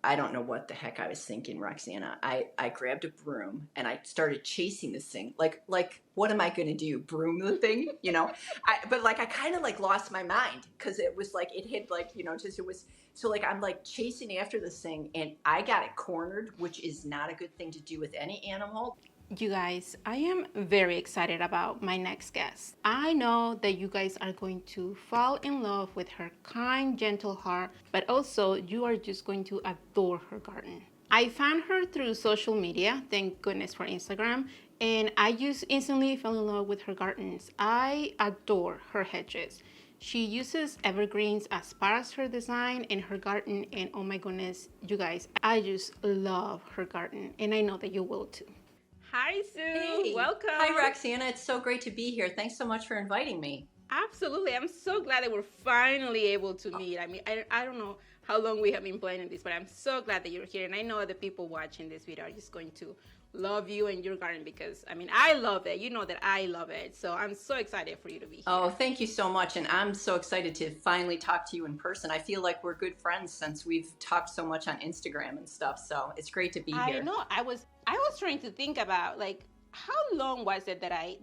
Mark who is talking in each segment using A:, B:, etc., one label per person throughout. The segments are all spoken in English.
A: I don't know what the heck I was thinking, Roxana. I grabbed a broom and I started chasing this thing. Like what am I going to do? Broom the thing? You know? But like I kind of like lost my mind because it was like it had like, you know, just it was so like I'm like chasing after this thing and I got it cornered, which is not a good thing to do with any animal.
B: You guys, I am very excited about my next guest. I know that you guys are going to fall in love with her kind, gentle heart, but also you are just going to adore her garden. I found her through social media, thank goodness for Instagram, and I just instantly fell in love with her gardens. I adore her hedges. She uses evergreens as part of her design in her garden, and oh my goodness, you guys, I just love her garden, and I know that you will too. Hi, Sue.
A: Hey.
B: Welcome.
A: Hi, Roxana. It's so great to be here. Thanks so much for inviting me.
B: Absolutely. I'm so glad that we're finally able to meet. I mean, I don't know how long we have been planning this, but I'm so glad that you're here. And I know the people watching this video are just going to love you and your garden because, I mean, I love it. You know that I love it. So I'm so excited for you to be here.
A: Oh, thank you so much. And I'm so excited to finally talk to you in person. I feel like we're good friends since we've talked so much on Instagram and stuff. So it's great to be here.
B: I know. I was trying to think about like how long was it that I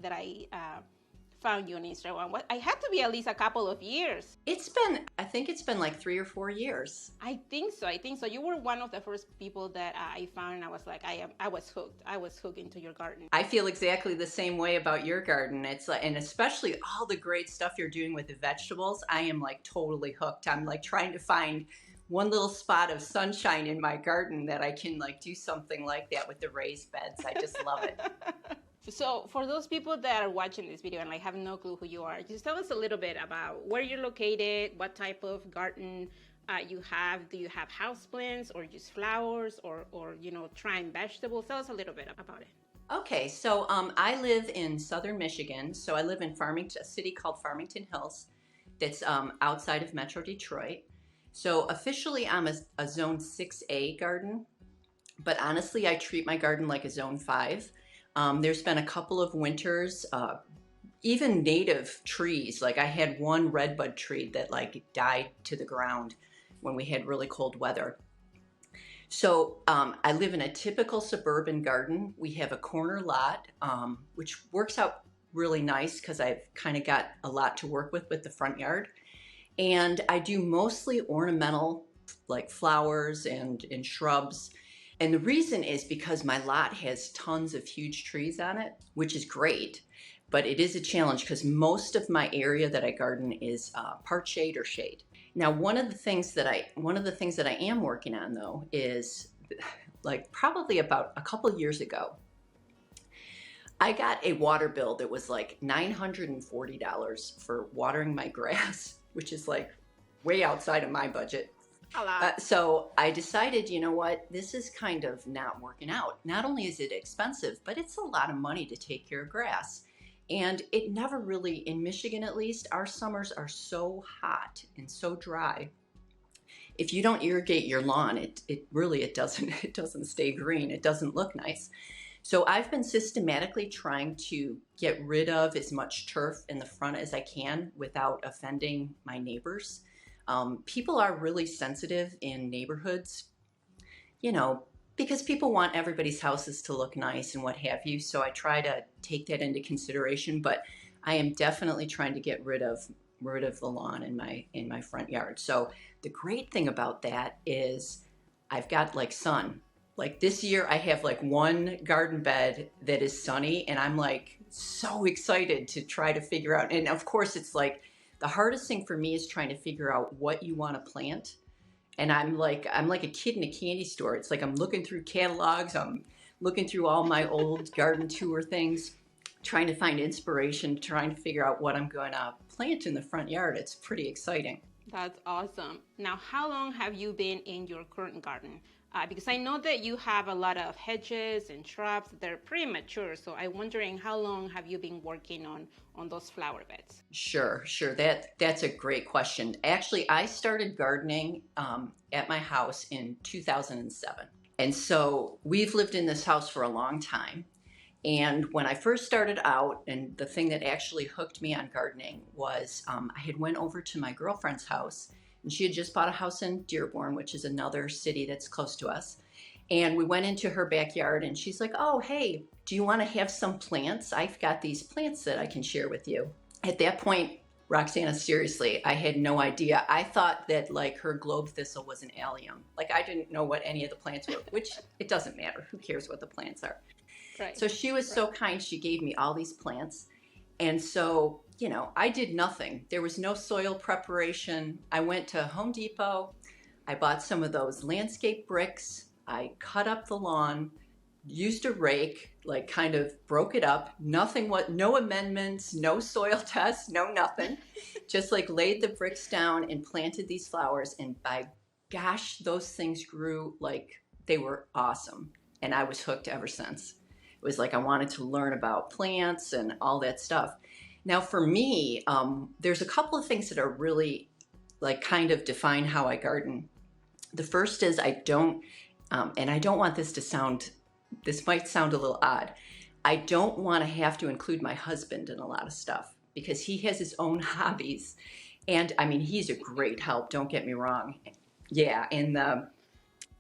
B: found you on Instagram? I had to be at least a couple of years.
A: I think it's been like 3 or 4 years.
B: I think so. You were one of the first people that I found, and I was like, I was hooked. I was hooked into your garden.
A: I feel exactly the same way about your garden. It's like, and especially all the great stuff you're doing with the vegetables. I am like totally hooked. I'm like trying to find one little spot of sunshine in my garden that I can like do something like that with the raised beds. I just love it.
B: So for those people that are watching this video and like have no clue who you are, just tell us a little bit about where you're located, what type of garden you have. Do you have houseplants or just flowers or you know, trying vegetables? Tell us a little bit about it.
A: Okay, so I live in southern Michigan. So I live in Farmington, a city called Farmington Hills that's outside of Metro Detroit. So officially I'm a zone 6A garden, but honestly I treat my garden like a zone 5. There's been a couple of winters, even native trees, like I had one redbud tree that like died to the ground when we had really cold weather. So I live in a typical suburban garden. We have a corner lot, which works out really nice because I've kind of got a lot to work with the front yard. And I do mostly ornamental like flowers and shrubs. And the reason is because my lot has tons of huge trees on it, which is great, but it is a challenge because most of my area that I garden is part shade or shade. Now, one of the things that I am working on though is like probably about a couple years ago, I got a water bill that was like $940 for watering my grass, which is like way outside of my budget. So I decided, you know what, this is kind of not working out. Not only is it expensive, but it's a lot of money to take care of grass. And it never really, in Michigan at least, our summers are so hot and so dry. If you don't irrigate your lawn, it doesn't stay green. It doesn't look nice. So I've been systematically trying to get rid of as much turf in the front as I can without offending my neighbors. People are really sensitive in neighborhoods, you know, because people want everybody's houses to look nice and what have you. So I try to take that into consideration, but I am definitely trying to get rid of the lawn in my front yard. So the great thing about that is I've got like sun. Like this year I have like one garden bed that is sunny and I'm like so excited to try to figure out. And of course it's like, the hardest thing for me is trying to figure out what you want to plant. And I'm like a kid in a candy store. It's like I'm looking through catalogs. I'm looking through all my old garden tour things, trying to find inspiration, trying to figure out what I'm going to plant in the front yard. It's pretty exciting.
B: That's awesome. Now, how long have you been in your current garden? Because I know that you have a lot of hedges and shrubs. They're pretty mature. So I'm wondering how long have you been working on those flower beds?
A: Sure. That's a great question. Actually, I started gardening at my house in 2007. And so we've lived in this house for a long time. And when I first started out, and the thing that actually hooked me on gardening was I had went over to my girlfriend's house And she had just bought a house in Dearborn, which is another city that's close to us. And we went into her backyard and she's like, oh, hey, do you want to have some plants? I've got these plants that I can share with you. At that point, Roxana, seriously, I had no idea. I thought that like her globe thistle was an allium. Like I didn't know what any of the plants were, which it doesn't matter. Who cares what the plants are?
B: Right.
A: So she was so kind. She gave me all these plants. And so, you know, I did nothing. There was no soil preparation. I went to Home Depot. I bought some of those landscape bricks. I cut up the lawn, used a rake, like kind of broke it up. Nothing, no amendments, no soil tests, no nothing. Just like laid the bricks down and planted these flowers. And by gosh, those things grew like they were awesome. And I was hooked ever since. It was like I wanted to learn about plants and all that stuff. Now for me, there's a couple of things that are really like kind of define how I garden. The first is I don't, and I don't want this to sound, this might sound a little odd. I don't want to have to include my husband in a lot of stuff because he has his own hobbies. And I mean, he's a great help, don't get me wrong. Yeah, and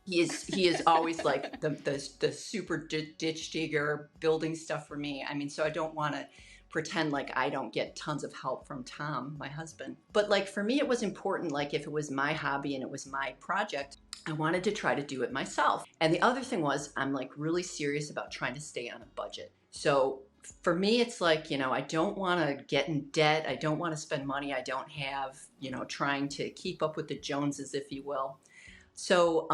A: he is always like the super ditch digger building stuff for me. I mean, so I don't want to pretend like I don't get tons of help from Tom, my husband. But like for me, it was important, like if it was my hobby and it was my project, I wanted to try to do it myself. And the other thing was I'm like really serious about trying to stay on a budget. So for me, it's like, you know, I don't want to get in debt. I don't want to spend money I don't have, you know, trying to keep up with the Joneses, if you will. So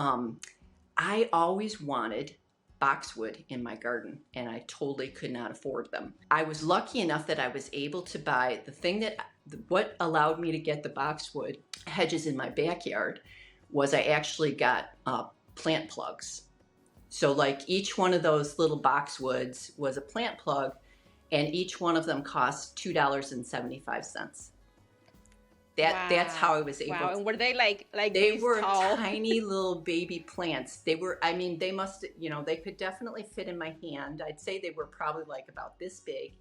A: I always wanted boxwood in my garden and I totally could not afford them. I was lucky enough that I was able to buy the thing that, what allowed me to get the boxwood hedges in my backyard was I actually got plant plugs. So like each one of those little boxwoods was a plant plug and each one of them cost $2.75. That's how I was able to.
B: And were they like
A: they were
B: tall?
A: Tiny little baby plants. They were, I mean, they must, you know, they could definitely fit in my hand. I'd say they were probably like about this big.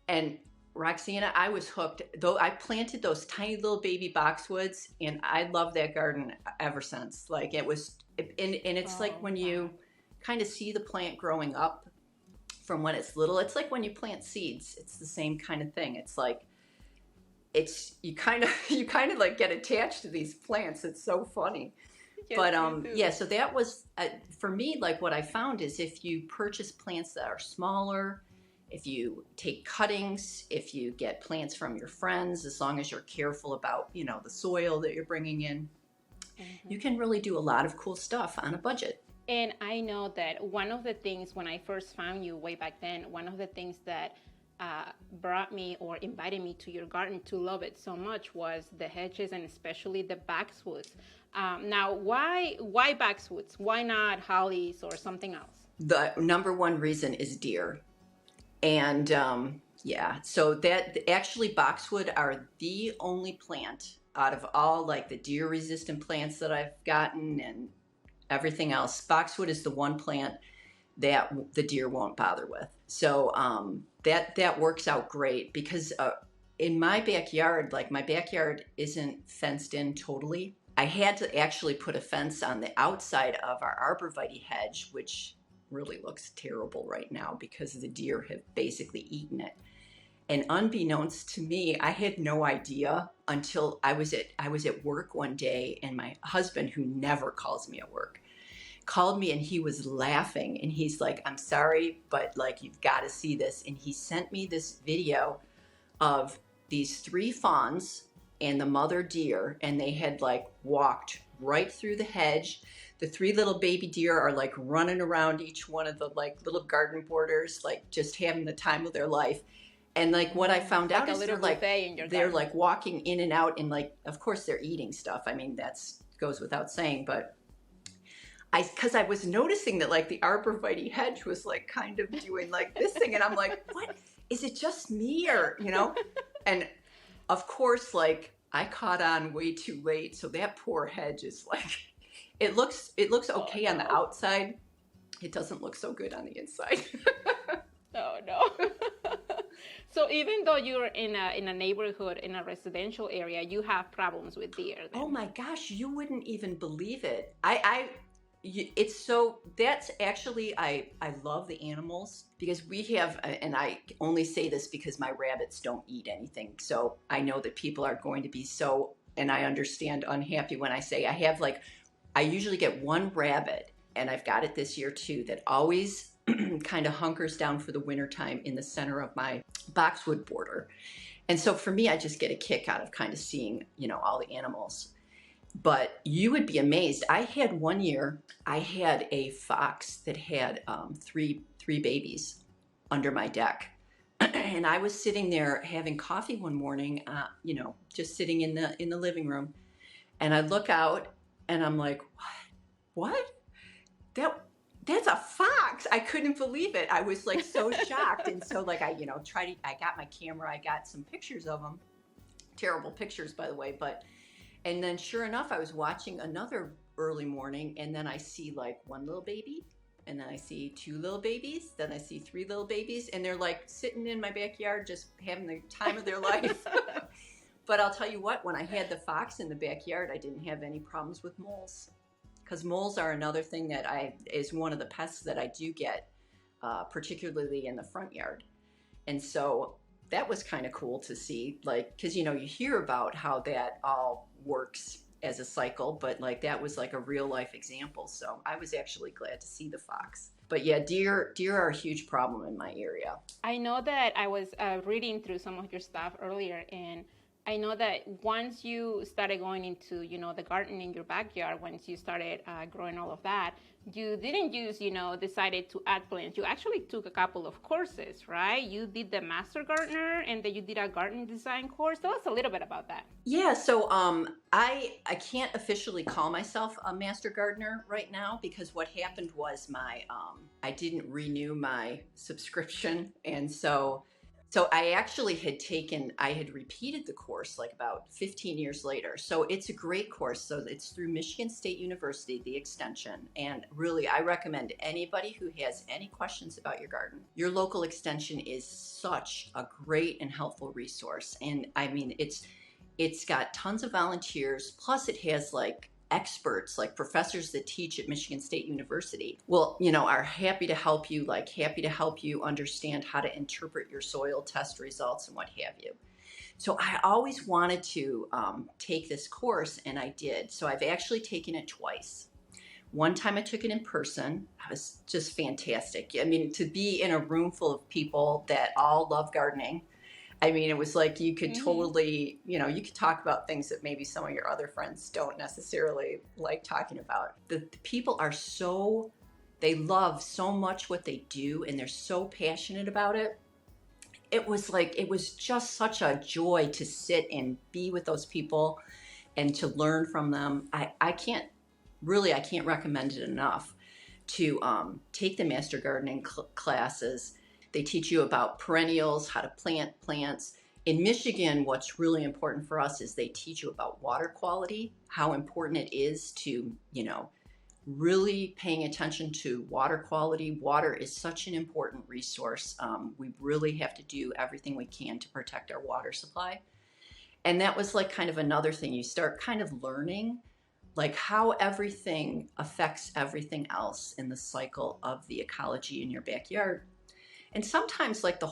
A: And Roxana, I was hooked. Though I planted those tiny little baby boxwoods and I love that garden ever since. Like it was, and it's like when you kind of see the plant growing up from when it's little, it's like when you plant seeds, it's the same kind of thing. It's like, you kind of like get attached to these plants. It's so funny. Yes, but yeah, so that was for me, like what I found is if you purchase plants that are smaller, if you take cuttings, if you get plants from your friends, as long as you're careful about, you know, the soil that you're bringing in, you can really do a lot of cool stuff on a budget.
B: And I know that one of the things when I first found you way back then, one of the things that brought me or invited me to your garden to love it so much was the hedges and especially the boxwoods. Now, why boxwoods? Why not hollies or something else?
A: The number one reason is deer. And yeah, so that actually boxwood are the only plant out of all like the deer resistant plants that I've gotten and everything else. Boxwood is the one plant that the deer won't bother with. So that works out great because in my backyard, like my backyard isn't fenced in totally. I had to actually put a fence on the outside of our arborvitae hedge, which really looks terrible right now because the deer have basically eaten it. And unbeknownst to me, I had no idea until I was at work one day and my husband, who never calls me at work, called me and he was laughing and he's like, I'm sorry, but like, you've got to see this. And he sent me this video of these 3 fawns and the mother deer, and they had like walked right through the hedge. The 3 little baby deer are like running around each one of the like little garden borders, like just having the time of their life. And like what I found out is they're like walking in and out and like, of course they're eating stuff. I mean, that's goes without saying, but because I was noticing that like the arborvitae hedge was like kind of doing like this thing. And I'm like, what? Is it just me or, you know? And of course, like I caught on way too late. So that poor hedge is like, it looks okay on the outside. It doesn't look so good on the inside.
B: Oh, no. So even though you're in a neighborhood, in a residential area, you have problems with deer then?
A: Oh my gosh, you wouldn't even believe it. It's so, that's actually, I love the animals because we have, and I only say this because my rabbits don't eat anything. So I know that people are going to be so, and I understand, unhappy when I say I have like, I usually get one rabbit, and I've got it this year too, that always kind of hunkers down for the wintertime in the center of my boxwood border. And so for me, I just get a kick out of kind of seeing, all the animals. But you would be amazed. I had one year, I had a fox that had three babies under my deck. And I was sitting there having coffee one morning, just sitting in the living room. And I look out and I'm like, what? That's a fox. I couldn't believe it. I was like so shocked. And so like I got my camera, I got some pictures of them. Terrible pictures, by the way, and then sure enough, I was watching another early morning, and then I see like one little baby, and then I see two little babies, then I see three little babies, and they're like sitting in my backyard just having the time of their life. But I'll tell you what, when I had the fox in the backyard, I didn't have any problems with moles. Because moles are another thing that is one of the pests that I do get, particularly in the front yard. And so that was kind of cool to see, like, because you hear about how that all works as a cycle, but like that was like a real life example. So I was actually glad to see the fox. But yeah, deer are a huge problem in my area.
B: I know that I was reading through some of your stuff earlier, and I know that once you started going into, the garden in your backyard, once you started growing all of that, you didn't just, decided to add plants. You actually took a couple of courses, right? You did the Master Gardener, and then you did a garden design course. Tell us a little bit about that.
A: Yeah, so I can't officially call myself a Master Gardener right now because what happened was I didn't renew my subscription, and so I actually had repeated the course like about 15 years later. So it's a great course. So it's through Michigan State University, the extension. And really, I recommend anybody who has any questions about your garden. Your local extension is such a great and helpful resource. And I mean, it's got tons of volunteers. Plus it has like experts, like professors that teach at Michigan State University, are happy to help you understand how to interpret your soil test results and what have you. So I always wanted to take this course, and I did. So I've actually taken it twice. One time I took it in person. It was just fantastic. I mean, to be in a room full of people that all love gardening. I mean, it was like you could totally, you could talk about things that maybe some of your other friends don't necessarily like talking about. The people are they love so much what they do, and they're so passionate about it. It was just such a joy to sit and be with those people and to learn from them. I can't recommend it enough to take the Master Gardening classes. They teach you about perennials, how to plant plants. In Michigan, what's really important for us is they teach you about water quality, how important it is to, really paying attention to water quality. Water is such an important resource. We really have to do everything we can to protect our water supply. And that was like kind of another thing. You start kind of learning like how everything affects everything else in the cycle of the ecology in your backyard. And sometimes like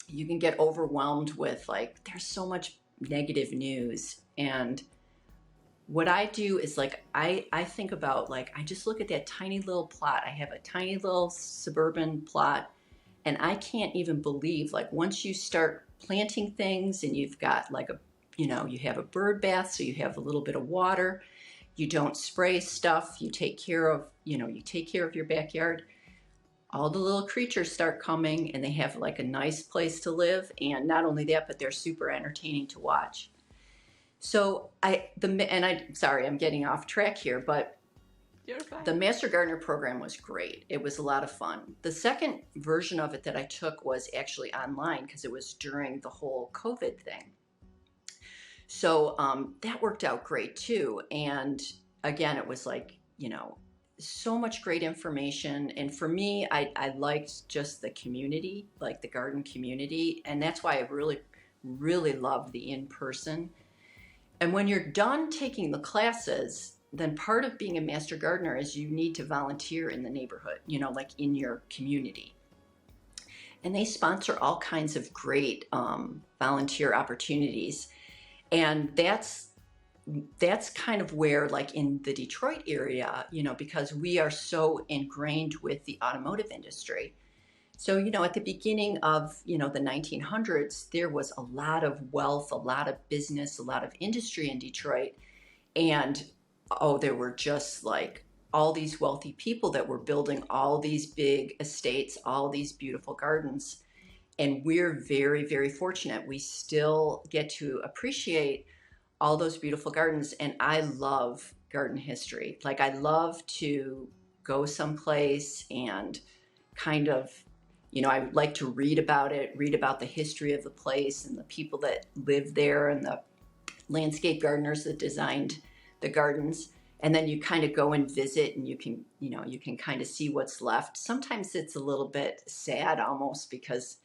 A: you can get overwhelmed with like, there's so much negative news. And what I do is like, I think about like, I just look at that tiny little plot. I have a tiny little suburban plot, and I can't even believe like once you start planting things and you've got like you have a bird bath, so you have a little bit of water, you don't spray stuff, you take care of your backyard. All the little creatures start coming, and they have like a nice place to live. And not only that, but they're super entertaining to watch. So sorry, I'm getting off track here, but
B: You're fine.
A: The Master Gardener program was great. It was a lot of fun. The second version of it that I took was actually online because it was during the whole COVID thing. So that worked out great too. And again, it was like, so much great information. And for me, I liked just the community, like the garden community. And that's why I really, really love the in-person. And when you're done taking the classes, then part of being a master gardener is you need to volunteer in the neighborhood, like in your community. And they sponsor all kinds of great volunteer opportunities. And that's kind of where, like in the Detroit area, because we are so ingrained with the automotive industry. So, at the beginning of, the 1900s, there was a lot of wealth, a lot of business, a lot of industry in Detroit. And, there were just like all these wealthy people that were building all these big estates, all these beautiful gardens. And we're very, very fortunate. We still get to appreciate all those beautiful gardens. And I love garden history. Like, I love to go someplace and kind of, I like to read about it, read about the history of the place and the people that lived there and the landscape gardeners that designed the gardens. And then you kind of go and visit, and you can kind of see what's left. Sometimes it's a little bit sad almost, because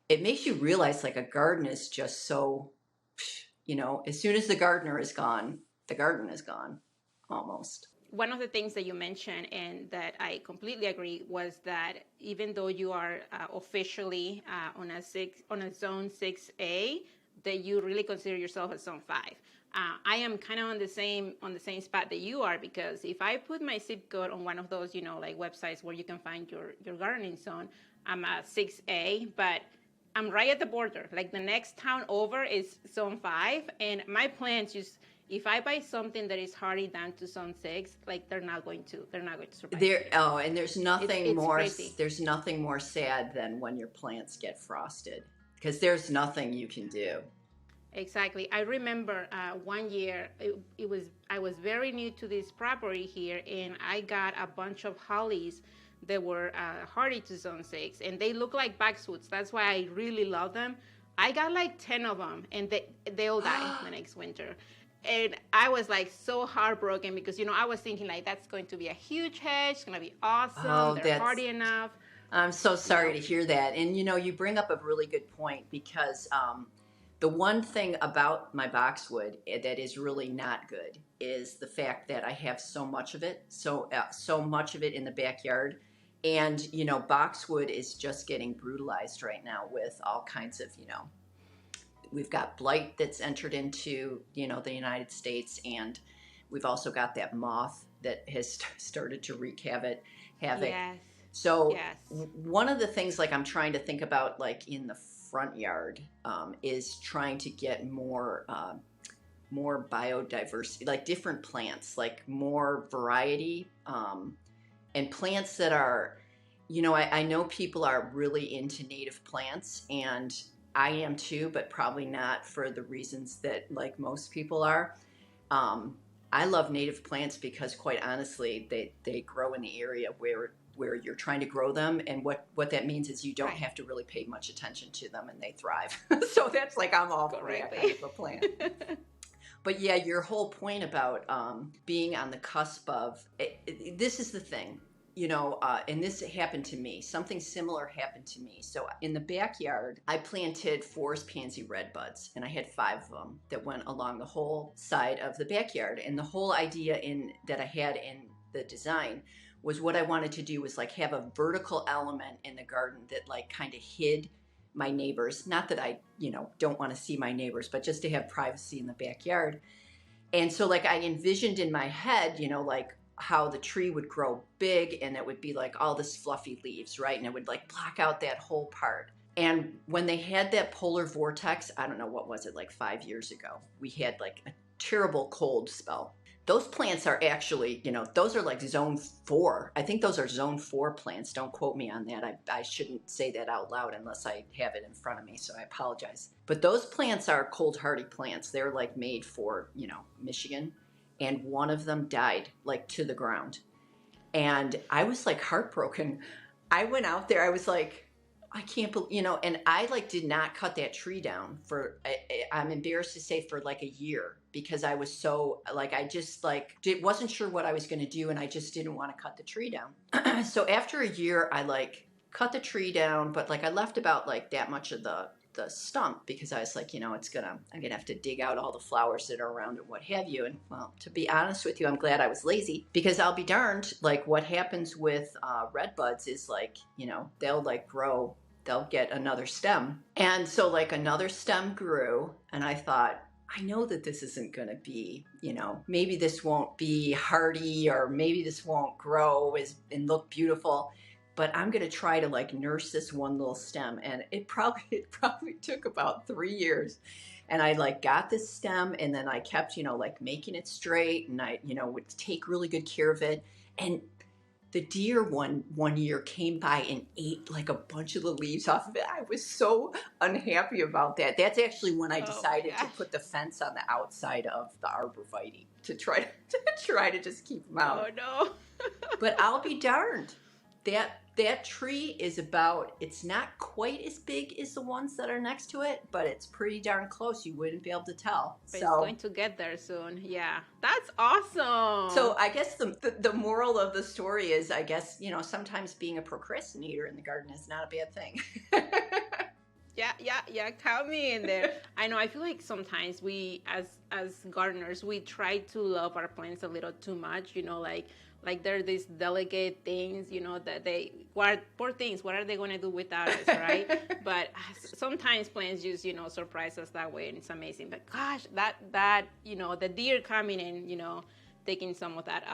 A: it makes you realize like a garden is just so, as soon as the gardener is gone, the garden is gone almost.
B: One of the things that you mentioned and that I completely agree was that even though you are officially on a zone 6A, that you really consider yourself a zone 5. I am kind of on the same spot that you are, because if I put my zip code on one of those, like websites where you can find your gardening zone, I'm a 6A, but I'm right at the border. Like the next town over is zone 5, and my plants just, if I buy something that is hardy down to zone 6, like they're not going to survive.
A: And there's nothing
B: it's
A: more
B: crazy.
A: There's nothing more sad than when your plants get frosted, because there's nothing you can do.
B: Exactly. I remember one year I was very new to this property here, and I got a bunch of hollies that were hardy to zone 6, and they look like boxwoods. That's why I really love them. I got like 10 of them, and they all died the next winter. And I was like so heartbroken, because I was thinking like that's going to be a huge hedge, it's going to be awesome, they're hardy enough.
A: I'm so sorry to hear that. And you bring up a really good point, because the one thing about my boxwood that is really not good is the fact that I have so much of it, so much of it in the backyard. And, boxwood is just getting brutalized right now with all kinds of, we've got blight that's entered into, the United States. And we've also got that moth that has started to wreak havoc.
B: Yes.
A: So
B: yes.
A: One of the things like I'm trying to think about, like in the front yard, is trying to get more biodiversity, like different plants, like more variety, and plants that are, I know people are really into native plants, and I am too, but probably not for the reasons that like most people are. I love native plants because, quite honestly, they grow in the area where you're trying to grow them, and what that means is you don't have to really pay much attention to them, and they thrive. So that's like, I'm all for that kind of a plant. But yeah, your whole point about being on the cusp of this is the thing, and this happened to me. Something similar happened to me. So in the backyard, I planted forest pansy redbuds, and I had 5 of them that went along the whole side of the backyard. And the whole idea that I had in the design was, what I wanted to do was like have a vertical element in the garden that like kind of hid my neighbors. Not that I, don't want to see my neighbors, but just to have privacy in the backyard. And so like I envisioned in my head, like how the tree would grow big, and it would be like all this fluffy leaves, right? And it would like block out that whole part. And when they had that polar vortex, I don't know, what was it, like 5 years ago, we had like a terrible cold spell. Those plants are actually, those are like zone 4. I think those are zone 4 plants. Don't quote me on that. I shouldn't say that out loud unless I have it in front of me, so I apologize. But those plants are cold hardy plants. They're like made for, Michigan. And one of them died like to the ground. And I was like heartbroken. I went out there. I was like, I can't believe, and I like did not cut that tree down for, I'm embarrassed to say, for like a year, because I was so like, I just like, wasn't sure what I was going to do. And I just didn't want to cut the tree down. So after a year, I like cut the tree down, but like I left about like that much of the stump, because I was like, I'm gonna have to dig out all the flowers that are around and what have you. And well, to be honest with you, I'm glad I was lazy, because I'll be darned, like what happens with red buds is like, they'll like grow, they'll get another stem. And so like another stem grew, and I thought, I know that this isn't going to be, maybe this won't be hardy, or maybe this won't grow and look beautiful, but I'm going to try to like nurse this one little stem. And it probably took about 3 years. And I like got this stem, and then I kept, like making it straight, and I, would take really good care of it. And the deer one year came by and ate like a bunch of the leaves off of it. I was so unhappy about that. That's actually when I decided to put the fence on the outside of the arborvitae to try to just keep them out.
B: Oh no.
A: But I'll be darned. That tree is it's not quite as big as the ones that are next to it, but it's pretty darn close. You wouldn't be able to tell.
B: But it's going to get there soon. Yeah, that's awesome.
A: So I guess the moral of the story is, I guess, sometimes being a procrastinator in the garden is not a bad thing.
B: Yeah, count me in there. I know, I feel like sometimes we, as gardeners, we try to love our plants a little too much, like they're these delicate things, that poor things, what are they going to do without us, right? But sometimes plants just, surprise us that way, and it's amazing. But gosh, that the deer coming and, taking some of that.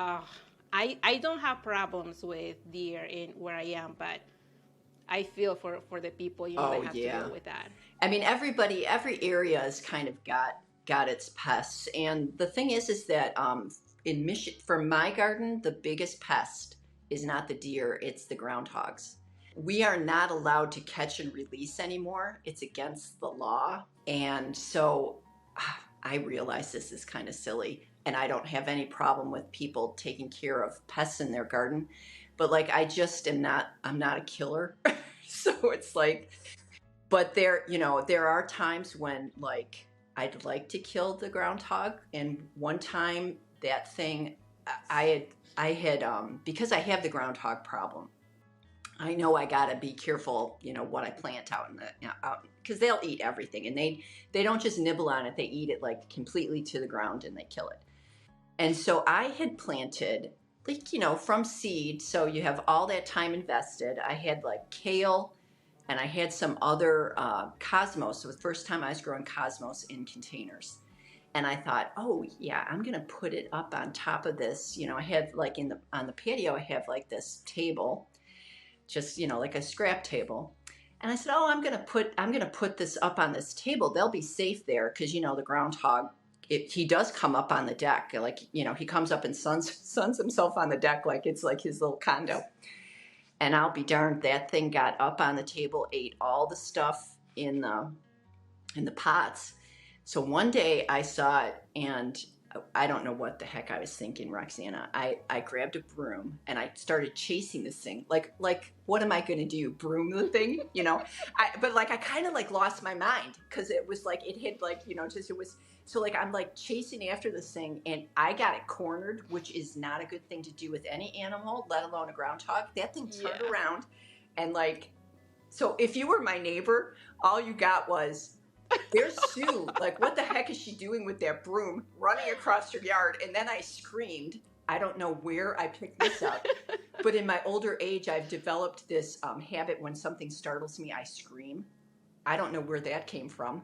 B: I don't have problems with deer in where I am, but I feel for the people, that have to deal with that.
A: I mean, every area has kind of got its pests. And the thing is that, in Michigan, for my garden, the biggest pest is not the deer, it's the groundhogs. We are not allowed to catch and release anymore. It's against the law. And so I realize this is kind of silly, and I don't have any problem with people taking care of pests in their garden. But like, I'm not a killer. So it's like, but there are times when like, I'd like to kill the groundhog. And one time, that thing, I had because I have the groundhog problem, I know I gotta be careful, what I plant out because they'll eat everything, and they don't just nibble on it, they eat it like completely to the ground and they kill it. And so I had planted like, from seed, so you have all that time invested. I had like kale, and I had some other cosmos. So the first time I was growing cosmos in containers. And I thought, oh yeah, I'm gonna put it up on top of this. I have like on the patio, I have like this table, just like a scrap table. And I said, oh, I'm gonna put this up on this table. They'll be safe there, because the groundhog, he does come up on the deck, like he comes up and suns himself on the deck like it's like his little condo. And I'll be darned, that thing got up on the table, ate all the stuff in the pots. So one day I saw it, and I don't know what the heck I was thinking, Roxana. I grabbed a broom and I started chasing this thing. Like what am I going to do? Broom the thing? But like I kind of like lost my mind, because it was like it had like, it was so like I'm like chasing after this thing, and I got it cornered, which is not a good thing to do with any animal, let alone a groundhog. That thing turned around, and like, so if you were my neighbor, all you got was, there's Sue, like what the heck is she doing with that broom running across her yard? And then I screamed. I don't know where I picked this up, but in my older age, I've developed this habit: when something startles me, I scream. I don't know where that came from.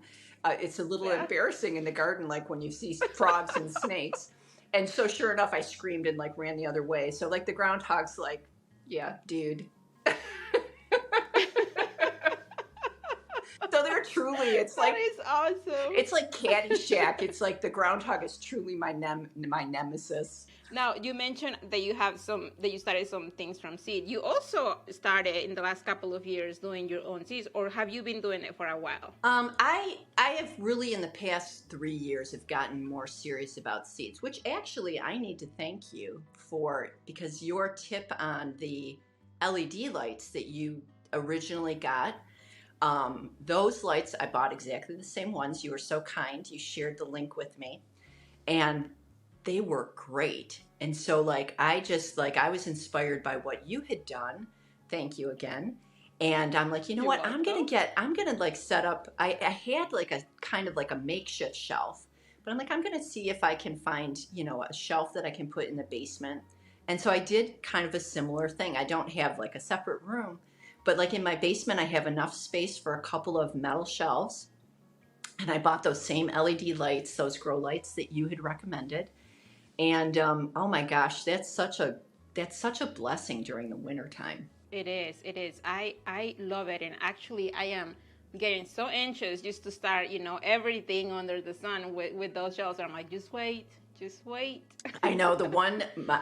A: It's a little embarrassing in the garden, like when you see frogs and snakes. And so sure enough, I screamed and like ran the other way. So like the groundhog's like, yeah, dude. So they're truly, it's like,
B: that is awesome.
A: It's like Caddyshack. It's like the groundhog is truly my nemesis.
B: Now, you mentioned that you started some things from seed. You also started in the last couple of years doing your own seeds, or have you been doing it for a while?
A: I have really in the past 3 years have gotten more serious about seeds, which actually I need to thank you for, because your tip on the LED lights that you originally got. Those lights, I bought exactly the same ones. You were so kind. You shared the link with me, and they were great. And so like I was inspired by what you had done. Thank you again. And I'm like, you know
B: You're
A: what?
B: welcome.
A: I'm gonna like set up. I had like a kind of like a makeshift shelf, but I'm like, I'm gonna see if I can find, you know, a shelf that I can put in the basement. And so I did kind of a similar thing. I don't have like a separate room, but like in my basement, I have enough space for a couple of metal shelves. And I bought those same LED lights, those grow lights that you had recommended. And oh my gosh, that's such a blessing during the winter time.
B: It is. It is. I love it, and actually, I am getting so anxious just to start, everything under the sun with those shells. I'm like, just wait, just wait.
A: I know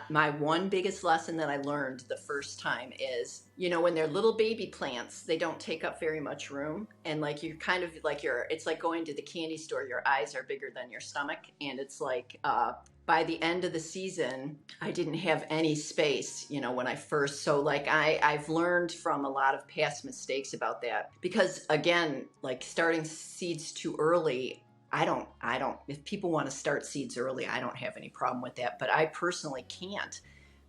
A: my one biggest lesson that I learned the first time is, you know, when they're little baby plants, they don't take up very much room. And like you're kind of like it's like going to the candy store, your eyes are bigger than your stomach. And it's like, by the end of the season, I didn't have any space, you know, when I first, so like I've learned from a lot of past mistakes about that. Because again, like starting seeds too early, I don't, if people want to start seeds early, I don't have any problem with that. But I personally can't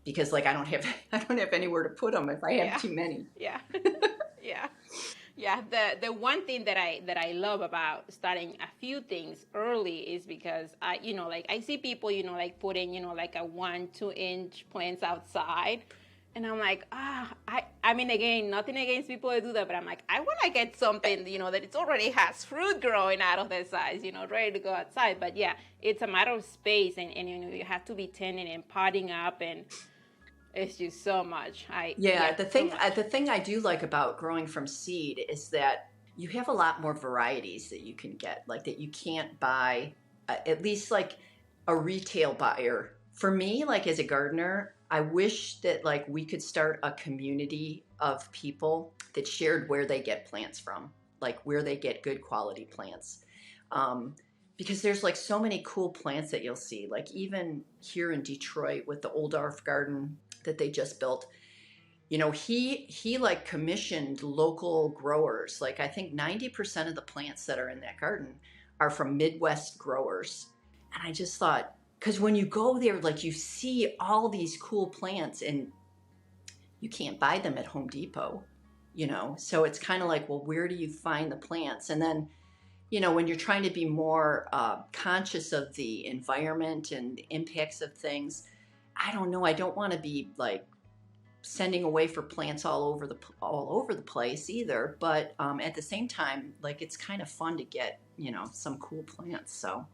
A: because like I don't have, I don't have anywhere to put them if I have too many.
B: Yeah. Yeah. Yeah, the one thing that I love about starting a few things early is because like I see people, like putting, like a 1-2 inch plants outside. And I'm like, I mean, again, nothing against people who do that, but I'm like, I want to get something, that it already has fruit growing out of that size, ready to go outside. But yeah, it's a matter of space, and you have to be tending and potting up, and it's just so much.
A: The thing I do like about growing from seed is that you have a lot more varieties that you can get, like that you can't buy, at least like a retail buyer. For me, like as a gardener, I wish that like we could start a community of people that shared where they get plants from, like where they get good quality plants. Because there's like so many cool plants that you'll see, like even here in Detroit with the Old Arf Garden that they just built. You know, he like commissioned local growers. Like I think 90% of the plants that are in that garden are from Midwest growers. And I just thought, because when you go there, like you see all these cool plants and you can't buy them at Home Depot, So it's kind of like, well, where do you find the plants? And then, when you're trying to be more conscious of the environment and the impacts of things, I don't know. I don't want to be like sending away for plants all over the place either. But at the same time, like it's kind of fun to get, some cool plants. So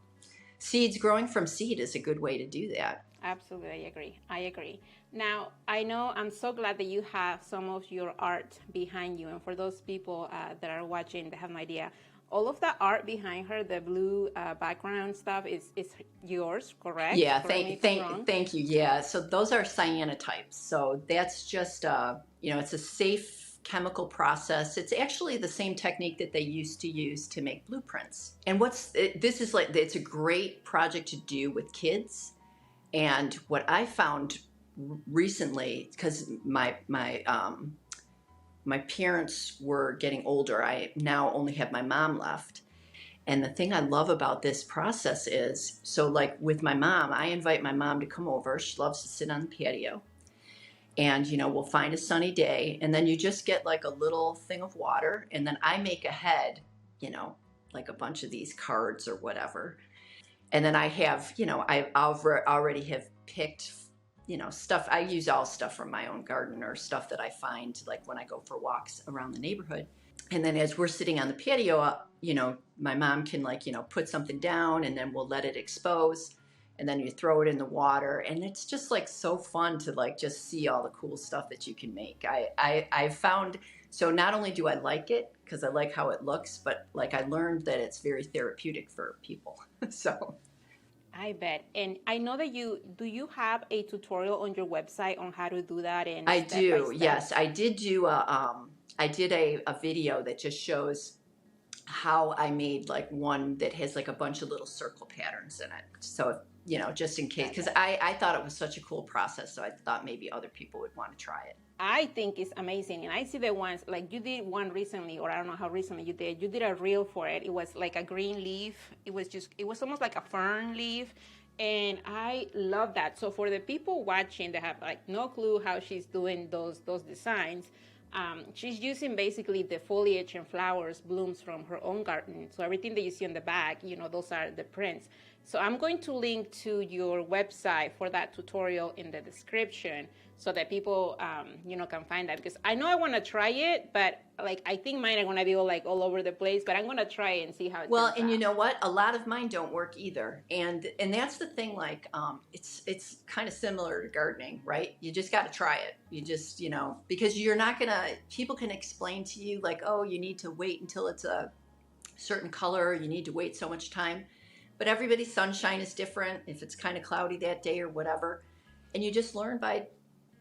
A: seeds, growing from seed is a good way to do that.
B: Absolutely, I agree. Now, I know I'm so glad that you have some of your art behind you. And for those people that are watching that have no idea, all of the art behind her, the blue background stuff is yours, correct?
A: Yeah, thank you. Yeah, so those are cyanotypes. So that's just, it's a safe chemical process. It's actually the same technique that they used to use to make blueprints. And it's a great project to do with kids. And what I found recently, because my parents were getting older, I now only have my mom left. And the thing I love about this process is, so like with my mom, I invite my mom to come over. She loves to sit on the patio. And, we'll find a sunny day. And then you just get like a little thing of water. And then I make a head, like a bunch of these cards or whatever. And then I have, I already have picked, stuff. I use all stuff from my own garden or stuff that I find like when I go for walks around the neighborhood. And then as we're sitting on the patio, my mom can put something down and then we'll let it expose. And then you throw it in the water. And it's just like so fun to like just see all the cool stuff that you can make. I found, so not only do I like it because I like how it looks, but like I learned that it's very therapeutic for people. So
B: I bet. And I know that do you have a tutorial on your website on how to do that? And
A: I do. Yes, I did do I did a video that just shows how I made like one that has like a bunch of little circle patterns in it. So you know, just in case,
B: Got
A: because
B: that.
A: I thought it was such a cool process, so I thought maybe other people would want to try it.
B: I think it's amazing. And I see the ones like you did one recently, or I don't know how recently you did. You did a reel for it. It was like a green leaf. It was almost like a fern leaf. And I love that. So for the people watching that have like no clue how she's doing those designs, she's using basically the foliage and flowers, blooms from her own garden. So everything that you see on the back, you know, those are the prints. So I'm going to link to your website for that tutorial in the description so that people, you know, can find that. Because I know I want to try it, but like I think mine are going to be all over the place. But I'm going to try it and see how it
A: Well,
B: turns
A: and
B: out.
A: you know what? A lot of mine don't work either, and that's the thing. Like, it's kind of similar to gardening, right? You just got to try it. You just, you know, because you're not gonna. People can explain to you like, oh, you need to wait until it's a certain color. You need to wait so much time. But everybody's sunshine is different. If it's kind of cloudy that day or whatever, and you just learn by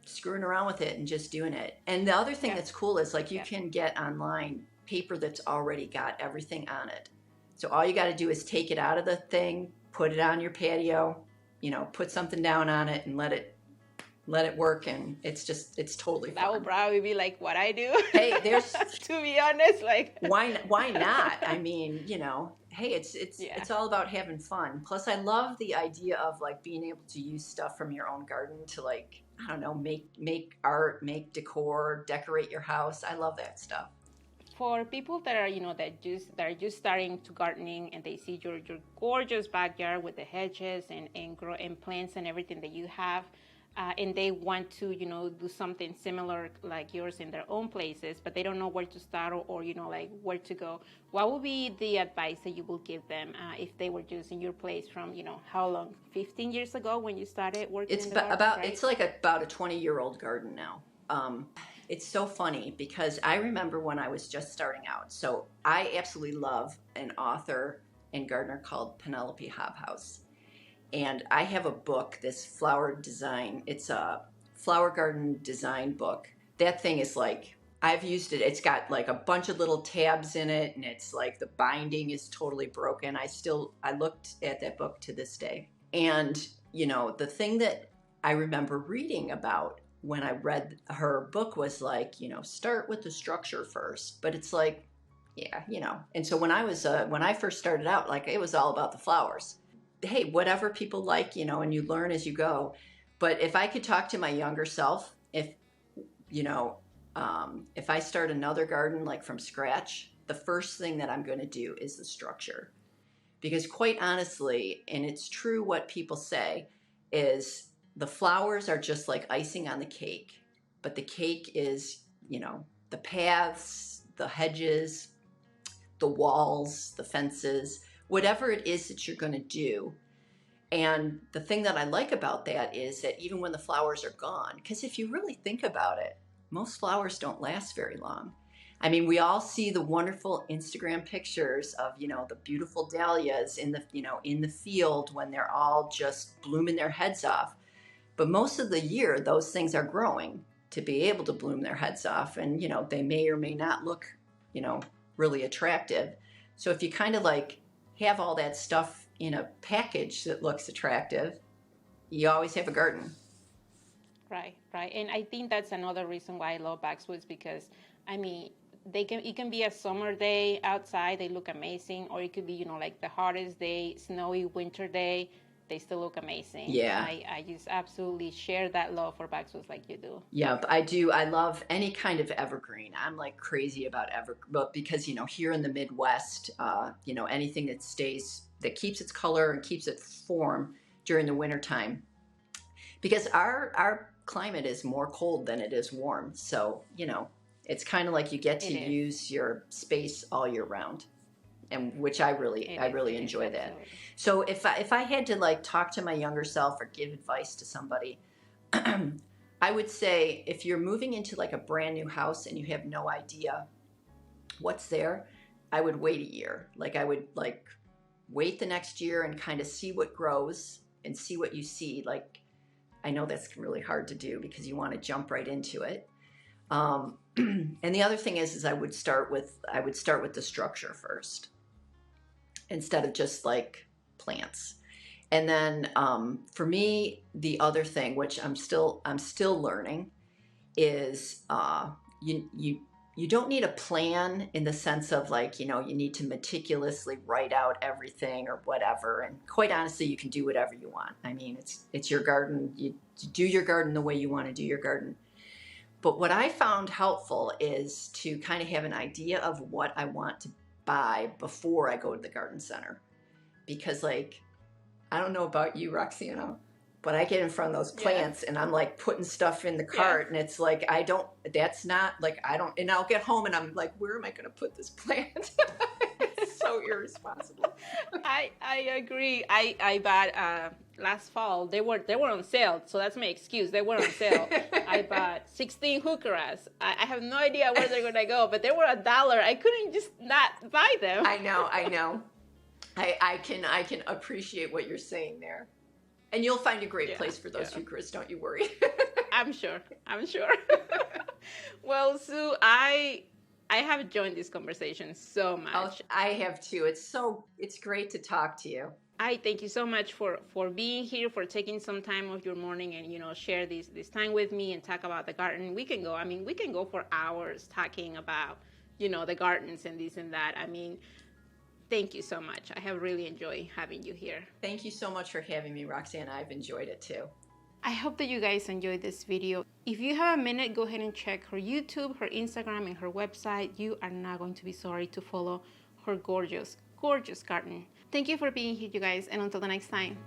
A: screwing around with it and just doing it. And the other thing that's cool is like you can get online paper that's already got everything on it. So all you got to do is take it out of the thing, put it on your patio, you know, put something down on it and let it work, and it's totally fun.
B: That will probably be like what I do.
A: Hey, there's
B: to be honest, like
A: why not? I mean, you know, hey, it's all about having fun. Plus, I love the idea of like being able to use stuff from your own garden to like, I don't know, make art, make decor, decorate your house. I love that stuff.
B: For people that are, you know, that are just starting to gardening and they see your gorgeous backyard with the hedges and grow and plants and everything that you have, and they want to, you know, do something similar like yours in their own places, but they don't know where to start or you know, like where to go. What would be the advice that you will give them if they were just in your place from, you know, how long? 15 years ago when you started working in the garden, right?
A: It's like about a 20-year-old garden now. It's so funny because I remember when I was just starting out. So I absolutely love an author and gardener called Penelope Hobhouse. And I have a book, this flower design. It's a flower garden design book. That thing is like, I've used it. It's got like a bunch of little tabs in it, and it's like the binding is totally broken. I looked at that book to this day. And, you know, the thing that I remember reading about when I read her book was like, you know, start with the structure first. But it's like, yeah, you know. And so when I first started out, like it was all about the flowers. Hey, whatever people like, you know, and you learn as you go. But if I could talk to my younger self, if, you know, if I start another garden like from scratch, the first thing that I'm going to do is the structure. Because quite honestly, and it's true what people say, is the flowers are just like icing on the cake. But the cake is, you know, the paths, the hedges, the walls, the fences, whatever it is that you're going to do. And the thing that I like about that is that even when the flowers are gone, because if you really think about it, most flowers don't last very long. I mean, we all see the wonderful Instagram pictures of, you know, the beautiful dahlias in the, you know, in the field when they're all just blooming their heads off. But most of the year, those things are growing to be able to bloom their heads off. And, you know, they may or may not look, you know, really attractive. So if you kind of like have all that stuff in a package that looks attractive, you always have a garden.
B: Right. And I think that's another reason why I love bagswoods, because I mean, it can be a summer day outside, they look amazing, or it could be, you know, like the hottest day, snowy winter day, they still look amazing.
A: Yeah.
B: I just absolutely share that love for bagswoods like you do.
A: Yeah, I do. I love any kind of evergreen. I'm like crazy about but because, you know, here in the Midwest, you know, anything that keeps its color and keeps its form during the wintertime. Because our climate is more cold than it is warm. So, you know, it's kind of like you get to use your space all year round. And which I really enjoy that. Absolutely. So if I had to like talk to my younger self or give advice to somebody, I would say if you're moving into like a brand new house and you have no idea what's there, I would wait a year. Like I would like wait the next year and kind of see what grows and see what you see. Like I know that's really hard to do because you want to jump right into it. And the other thing is I would start with the structure first, instead of just like plants. And then for me, the other thing, which I'm still learning, is you don't need a plan in the sense of like, you know, you need to meticulously write out everything or whatever. And quite honestly, you can do whatever you want. I mean, it's your garden. You do your garden the way you want to do your garden. But what I found helpful is to kind of have an idea of what I want to buy before I go to the garden center. Because like, I don't know about you, Roxana, but I get in front of those plants and I'm like putting stuff in the cart and it's like, that's not like, and I'll get home and I'm like, where am I going to put this plant? It's so irresponsible.
B: I agree. I bought last fall. They were on sale, so that's my excuse. They were on sale. I bought 16 heucheras. I have no idea where they're gonna go, but they were $1. I couldn't just not buy them.
A: I know. I can appreciate what you're saying there, and you'll find a great place for those heucheras. Don't you worry.
B: I'm sure. Well, Sue, I have enjoyed this conversation so much.
A: Oh, I have too. It's great to talk to you.
B: I thank you so much for being here, for taking some time of your morning and, you know, share this time with me and talk about the garden. We can go for hours talking about, you know, the gardens and this and that. I mean, thank you so much. I have really enjoyed having you here.
A: Thank you so much for having me, Roxana. I've enjoyed it too.
B: I hope that you guys enjoyed this video. If you have a minute, go ahead and check her YouTube, her Instagram, and her website. You are not going to be sorry to follow her gorgeous, gorgeous garden. Thank you for being here, you guys, and until the next time.